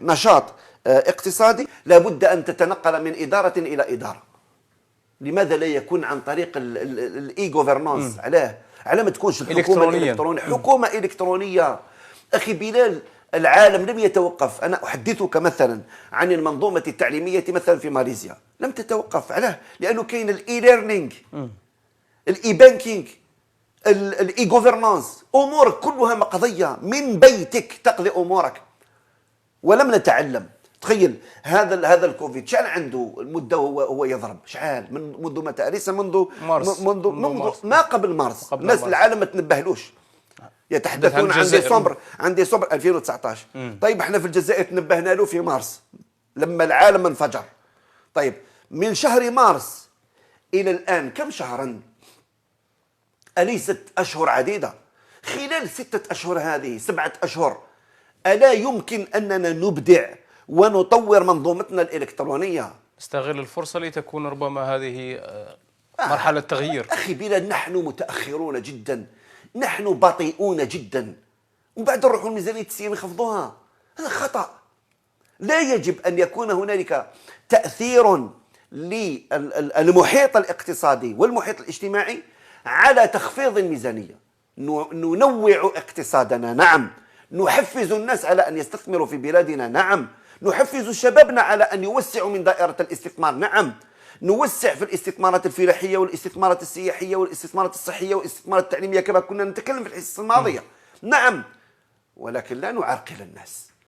نشاط اقتصادي لابد أن تتنقل من إدارة إلى إدارة. لماذا لا يكون عن طريق الاي جوفرنانس؟ علاه ما تكونش الحكومة الإلكترونية حكومة إلكترونية؟ أخي بلال، العالم لم يتوقف. أنا أحدثك مثلا عن المنظومة التعليمية مثلا في ماليزيا، لم تتوقف. علاه؟ لأنه كاين الاي ليرنينج، الاي بانكينج، الاي جوفرنانس، أمورك كلها مقضية من بيتك، تقضي أمورك. ولم نتعلم. تخيل هذا الكوفيد شحال عنده المده هو يضرب، شحال منذ متى؟ ليس منذ مارس، منذ ما قبل مارس. الناس العالم ما تنبهلوش، يتحدثون عن ديسمبر 2019. طيب احنا في الجزائر تنبهنا له في مارس لما العالم انفجر. طيب من شهر مارس الى الان كم شهرا؟ أليست أشهر عديدة؟ خلال 6 أشهر هذه 7 أشهر ألا يمكن أننا نبدع ونطور منظومتنا الإلكترونية؟ نستغل الفرصة لتكون ربما هذه مرحلة تغيير. أخي بلال، نحن متأخرون جدا، نحن بطيئون جدا، وبعد نروحوا الميزانية التسيير نخفضوها. هذا خطأ. لا يجب أن يكون هنالك تأثير للمحيط الاقتصادي والمحيط الاجتماعي على تخفيض الميزانية. ننوع اقتصادنا، نعم. نحفز الناس على أن يستثمروا في بلادنا، نعم. نحفز شبابنا على أن يوسعوا من دائرة الاستثمار، نعم. نوسع في الاستثمارات الفلاحية والاستثمارات السياحية والاستثمارات الصحية والاستثمارات التعليمية كما كنا نتكلم في الحصة الماضية، نعم. ولكن لا نعرقل الناس.